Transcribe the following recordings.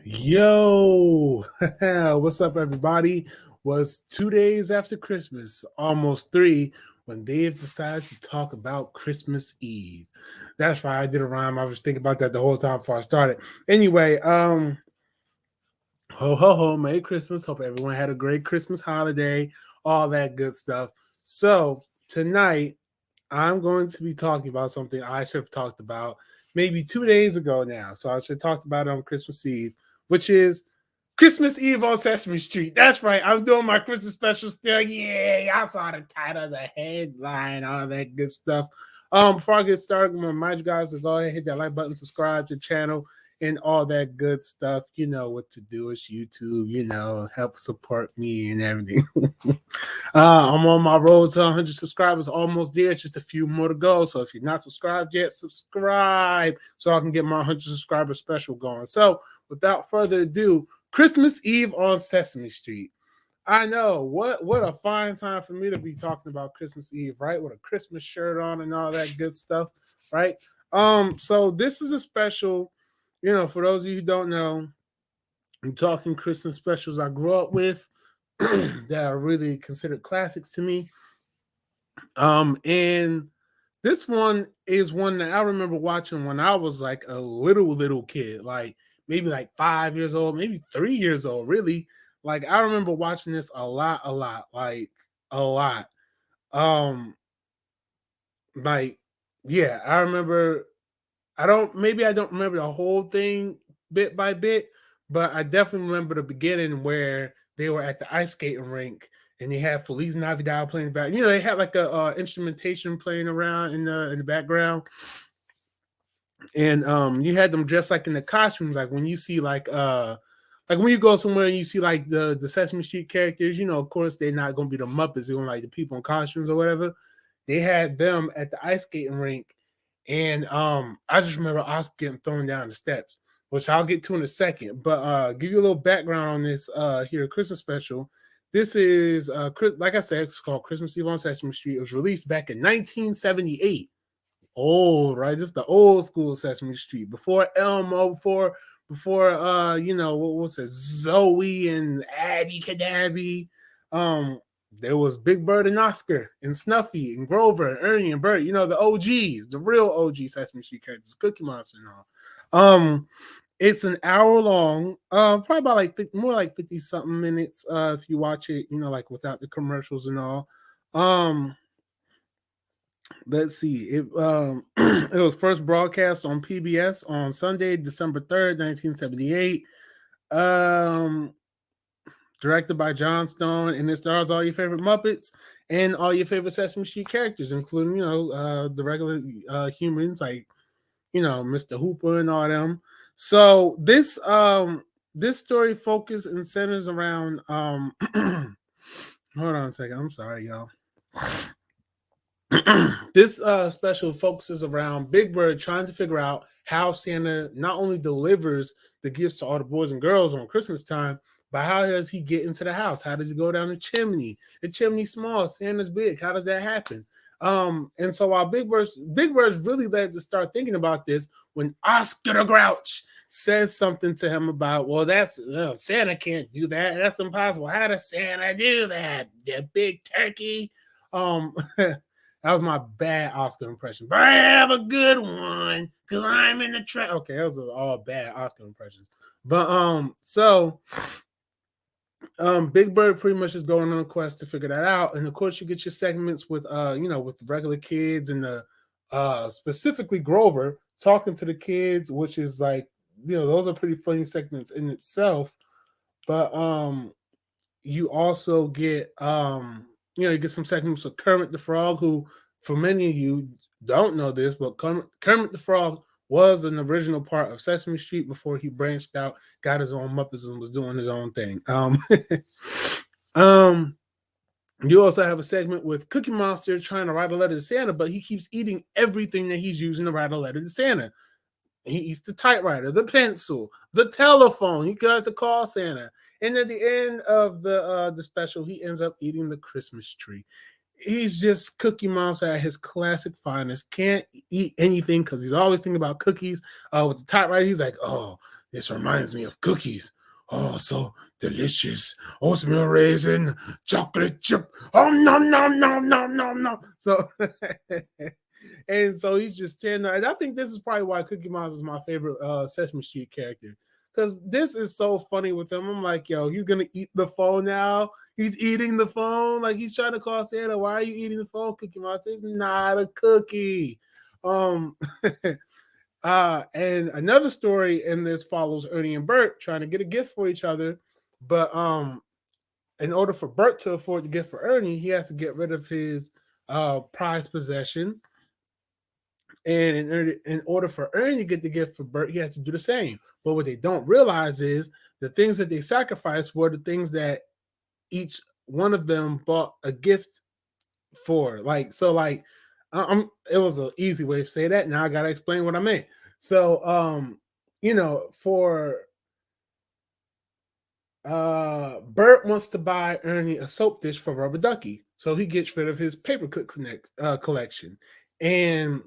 Yo, what's up, everybody? Was 2 days after Christmas, almost three, when Dave decided to talk about Christmas Eve. That's right, I did a rhyme. I was thinking about that the whole time before I started. Anyway, ho ho ho, Merry Christmas. Hope everyone had a great Christmas holiday, all that good stuff. So tonight, I'm going to be talking about something I should have talked about maybe 2 days ago now. So I should have talked about it on Christmas Eve, which is Christmas Eve on Sesame Street. That's right. I'm doing my Christmas special still. Yeah, y'all saw the title, the headline, all that good stuff. Before I get started, I'm gonna remind you guys to go ahead, hit that like button, subscribe to the channel, and all that good stuff. You know what to do. It's YouTube. Help support me and everything. I'm on my road to 100 subscribers, almost there. Just a few more to go. So if you're not subscribed yet, subscribe so I can get my 100 subscriber special going. So without further ado, Christmas Eve on Sesame Street. I know what a fine time for me to be talking about Christmas Eve, right? With a Christmas shirt on and all that good stuff, right? So this is a special, for those of you who don't know, I'm talking Christmas specials I grew up with that are really considered classics to me. And this one is one that I remember watching when I was like a little kid, like maybe like 5 years old, maybe 3 years old, really. Like I remember watching this a lot, like a lot. Um, like yeah, I remember I don't remember the whole thing bit by bit, but I definitely remember the beginning where they were at the ice skating rink and they had Feliz Navidad playing back. They had like a instrumentation playing around in the background, and you had them dressed like in the costumes, like when you see like when you go somewhere and you see like the Sesame Street characters, of course they're not gonna be the Muppets, they're gonna like the people in costumes or whatever. They had them at the ice skating rink, and I just remember Oscar getting thrown down the steps, which I'll get to in a second. But give you a little background on this here Christmas special. This is like I said, it's called Christmas Eve on Sesame Street. It was released back in 1978. Old, right? This is the old school Sesame Street. Before Elmo, before what's it, Zoe and Abby Cadabby. Um, there was Big Bird and Oscar and Snuffy and Grover and Ernie and Bert, the OGs, the real OG Sesame Street characters, Cookie Monster and all. It's an hour long, probably about like more like 50 something minutes if you watch it, like without the commercials and all. Um, let's see. It was first broadcast on PBS on Sunday, December 3rd, 1978. Um, Directed by John Stone, and it stars all your favorite Muppets and all your favorite Sesame Street characters, including the regular humans like Mr. Hooper and all them. So this story focuses and centers around hold on a second. I'm sorry, y'all. This special focuses around Big Bird trying to figure out how Santa not only delivers the gifts to all the boys and girls on Christmas time, but how does he get into the house? How does he go down the chimney? The chimney's small, Santa's big. How does that happen? And so while Big Bird's really led to start thinking about this when Oscar the Grouch says something to him about, well, that's Santa can't do that. That's impossible. How does Santa do that? The big turkey. That was my bad Oscar impression, but I have a good one because I'm in the track. Okay, that was all bad Oscar impressions. But Big Bird pretty much is going on a quest to figure that out, and of course you get your segments with with the regular kids and the specifically Grover talking to the kids, which is like those are pretty funny segments in itself. But you also get you get some segments with Kermit the Frog, who for many of you don't know this, but Kermit the Frog was an original part of Sesame Street before he branched out, got his own Muppets, and was doing his own thing. Um, you also have a segment with Cookie Monster trying to write a letter to Santa, but he keeps eating everything that he's using to write a letter to Santa. He eats the typewriter, the pencil, the telephone. He goes to call Santa, and at the end of the special, he ends up eating the Christmas tree. He's just Cookie Monster at his classic finest. Can't eat anything because he's always thinking about cookies. With the typewriter, he's like, "Oh, This reminds me of cookies. Oh, so delicious. Oatmeal raisin, chocolate chip. Oh, no, no, no, no, no, no. So, and so he's just tearing up. And I think this is probably why Cookie Monster is my favorite Sesame Street character. Because this is so funny with him. I'm like, yo, he's gonna eat the phone now. He's eating the phone. Like he's trying to call Santa. Why are you eating the phone, Cookie Monster? It's not a cookie. Um and another story in this follows Ernie and Bert trying to get a gift for each other, but in order for Bert to afford the gift for Ernie, he has to get rid of his prized possession. And in order for Ernie to get the gift for Bert, he has to do the same. But what they don't realize is the things that they sacrificed were the things that each one of them bought a gift for. Like, so like it was an easy way to say that. Now I gotta explain what I meant. So for Bert wants to buy Ernie a soap dish for Rubber Ducky. So he gets rid of his paperclip collection. And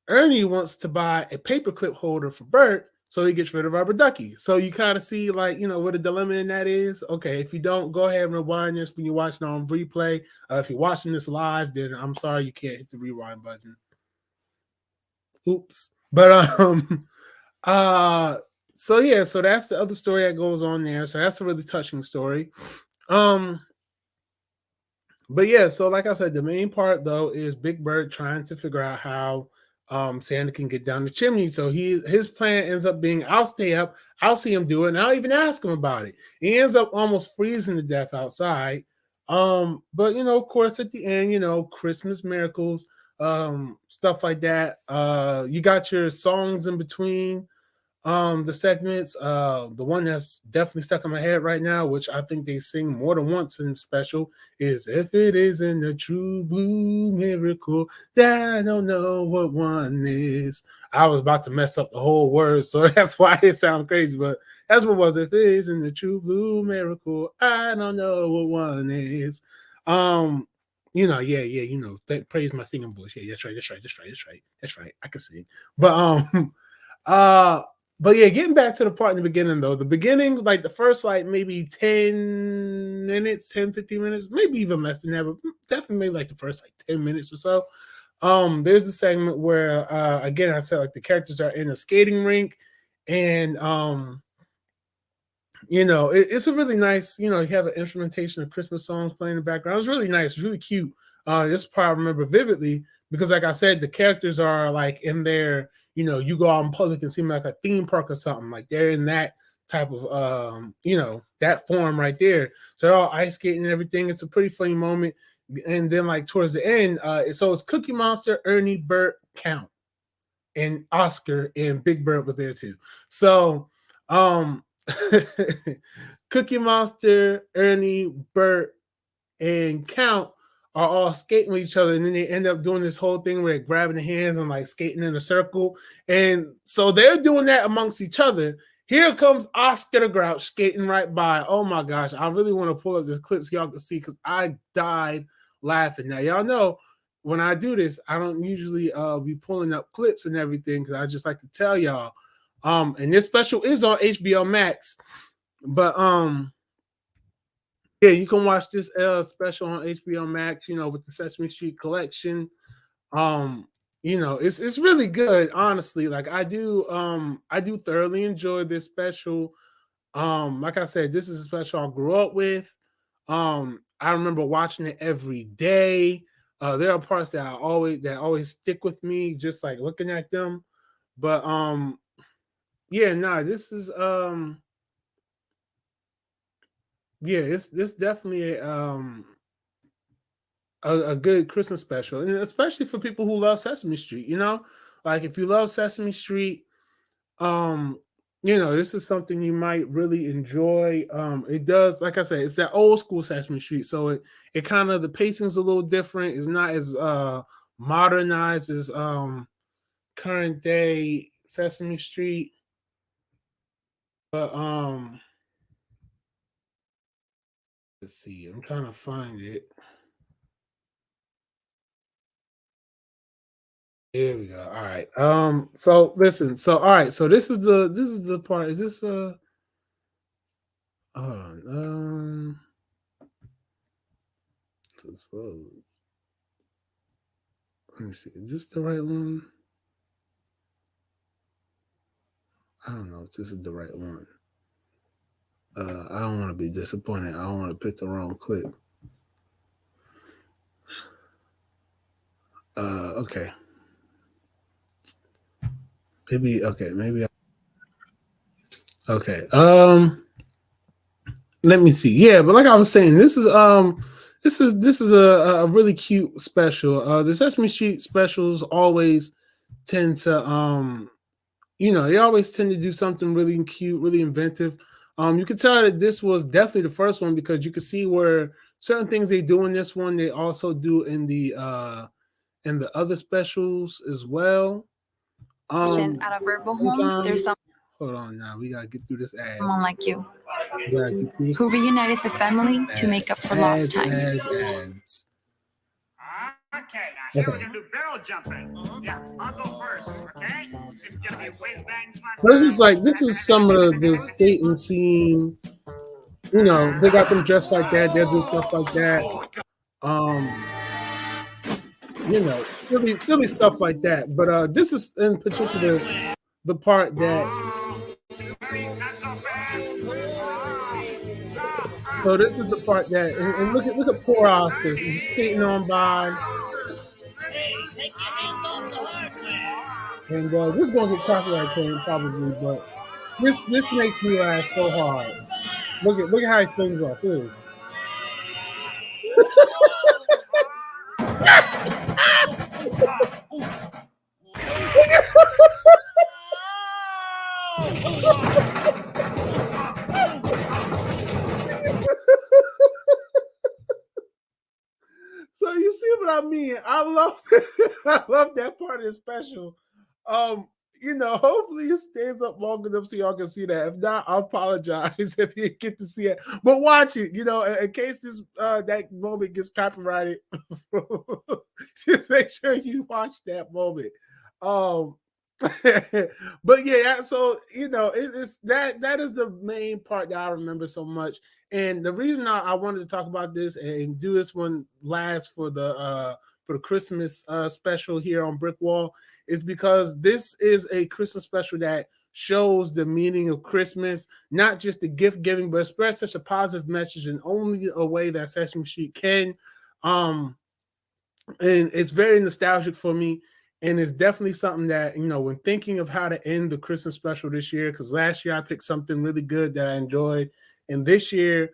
Ernie wants to buy a paperclip holder for Bert, so he gets rid of Rubber Ducky. So you kind of see, like, what a dilemma in that is. Okay, if you don't, go ahead and rewind this when you're watching on replay. If you're watching this live, then I'm sorry you can't hit the rewind button. Oops. But uh so yeah, so that's the other story that goes on there. So that's a really touching story. Um but yeah, so like I said, the main part though is Big Bird trying to figure out how Santa can get down the chimney. So his plan ends up being, I'll stay up, I'll see him do it, and I'll even ask him about it. He ends up almost freezing to death outside. But of course, at the end, Christmas miracles, stuff like that. You got your songs in between the segments. The one that's definitely stuck in my head right now, which I think they sing more than once in special, is "If It Isn't a True Blue Miracle, then I don't know what one is." I was about to mess up the whole word, so that's why it sounds crazy, but that's what it was. "If it isn't a true blue miracle, I don't know what one is." um yeah, praise my singing voice. Yeah, that's right. I can sing. But uh, but yeah, getting back to the part in the beginning though, the beginning, like the first like maybe 10 minutes, 10, 15 minutes, maybe even less than that, but definitely maybe like the first like 10 minutes or so. There's a segment where again I said like the characters are in a skating rink, and it's a really nice, you have an instrumentation of Christmas songs playing in the background. It's really nice, it's really cute. This part I remember vividly because, like I said, the characters are like in there. You go out in public and seem like a theme park or something. Like they're in that type of, that form right there. So they're all ice skating and everything. It's a pretty funny moment. And then, like towards the end, so it's Cookie Monster, Ernie, Bert, Count, and Oscar, and Big Bird was there too. So, um, Cookie Monster, Ernie, Bert, and Count are all skating with each other, and then they end up doing this whole thing where they're grabbing the hands and like skating in a circle. And so they're doing that amongst each other. Here comes Oscar the Grouch skating right by. Oh my gosh, I really want to pull up this clip so y'all can see because I died laughing. Now y'all know when I do this, I don't usually be pulling up clips and everything because I just like to tell y'all. And this special is on HBO Max, but yeah, you can watch this special on HBO Max, with the Sesame Street collection. Um, it's really good, honestly. Like I do thoroughly enjoy this special. Like I said, this is a special I grew up with. I remember watching it every day. There are parts that always stick with me, just like looking at them. But yeah, nah, this is yeah, it's this definitely a good Christmas special, and especially for people who love Sesame Street. Like if you love Sesame Street, um, this is something you might really enjoy. It does, like I said, it's that old school Sesame Street, so it kind of, the pacing's a little different. It's not as modernized as current day Sesame Street, but let's see, I'm trying to find it. Here we go. All right. So listen. So all right. So this is the part. Is this hold on. Suppose. Let me see. Is this the right one? I don't know if this is the right one. I don't want to be disappointed. I don't want to pick the wrong clip. Okay. Maybe okay. Maybe okay. Let me see. Yeah, but like I was saying, this is a really cute special. The Sesame Street specials always tend to they always tend to do something really cute, really inventive. You can tell that this was definitely the first one because you can see where certain things they do in this one, they also do in the other specials as well. At a verbal home, there's Sometimes hold on now, we gotta get through this ad. someone like you We gotta get through this who reunited the family to make up for lost time. ads. Okay, now here we're gonna do barrel jumping. Yeah, I'll go first. Okay, it's gonna be whiz bang fun. This is some of the skating scene. You know, they got them dressed like that. They'll do stuff like that. Um, silly stuff like that. But this is in particular the part that. Not so fast. So this is the part that, and look at poor Oscar. He's skating on by. Hey, take your hands off the hardware. And this is gonna get copyright claim probably, but this makes me laugh so hard. Look at how he flings off. Look at this. So you see what I mean? I love I love that part of the special. Hopefully it stays up long enough so y'all can see that. If not, I apologize if you get to see it. But watch it, in case this that moment gets copyrighted. Just make sure you watch that moment. But yeah, so it's that is the main part that I remember so much. And the reason I wanted to talk about this and do this one last for the Christmas special here on BrickWall is because this is a Christmas special that shows the meaning of Christmas, not just the gift giving, but spreads such a positive message in only a way that Sesame Street can. And it's very nostalgic for me. And it's definitely something that, when thinking of how to end the Christmas special this year, because last year I picked something really good that I enjoyed. And this year,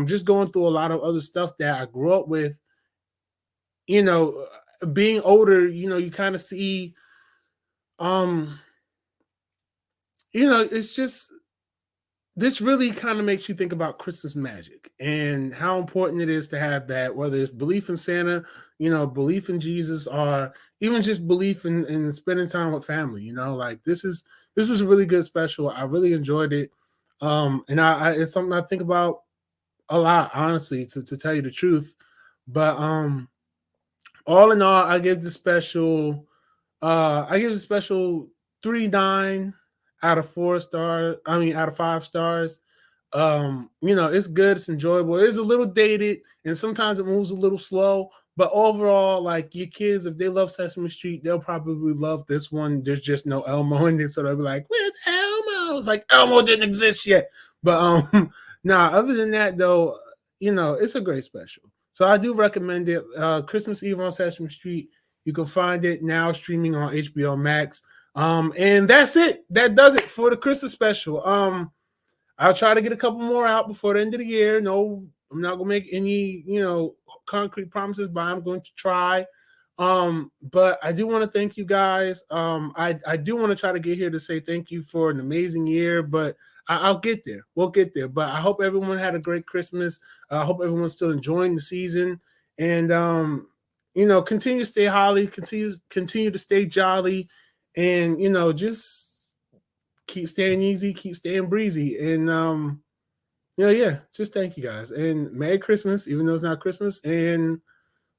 just going through a lot of other stuff that I grew up with, being older, you kind of see, it's just, this really kind of makes you think about Christmas magic and how important it is to have that, whether it's belief in Santa, belief in Jesus, or even just belief in spending time with family. Like this was a really good special. I really enjoyed it. And it's something I think about a lot, honestly, to tell you the truth. But all in all, I give the special 3.9 out of 4 stars. I mean, out of 5 stars. It's good, it's enjoyable. It's a little dated, and sometimes it moves a little slow. But overall, like your kids, if they love Sesame Street, they'll probably love this one. There's just no Elmo in it, so they'll be like, "Where's Elmo?" It's like Elmo didn't exist yet. But nah. Other than that, though, it's a great special. So I do recommend it. Christmas Eve on Sesame Street. You can find it now streaming on HBO Max. And that's it. That does it for the Christmas special. I'll try to get a couple more out before the end of the year. No, I'm not gonna make any, concrete promises, but I'm going to try. But I do want to thank you guys. I do want to try to get here to say thank you for an amazing year, but I'll get there. We'll get there. But I hope everyone had a great Christmas. I hope everyone's still enjoying the season, and continue to stay holly, continue to stay jolly, and just keep staying easy, keep staying breezy, and just thank you guys, and Merry Christmas, even though it's not Christmas, and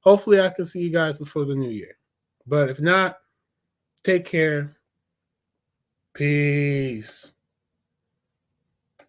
hopefully I can see you guys before the new year. But if not, Take care. Peace.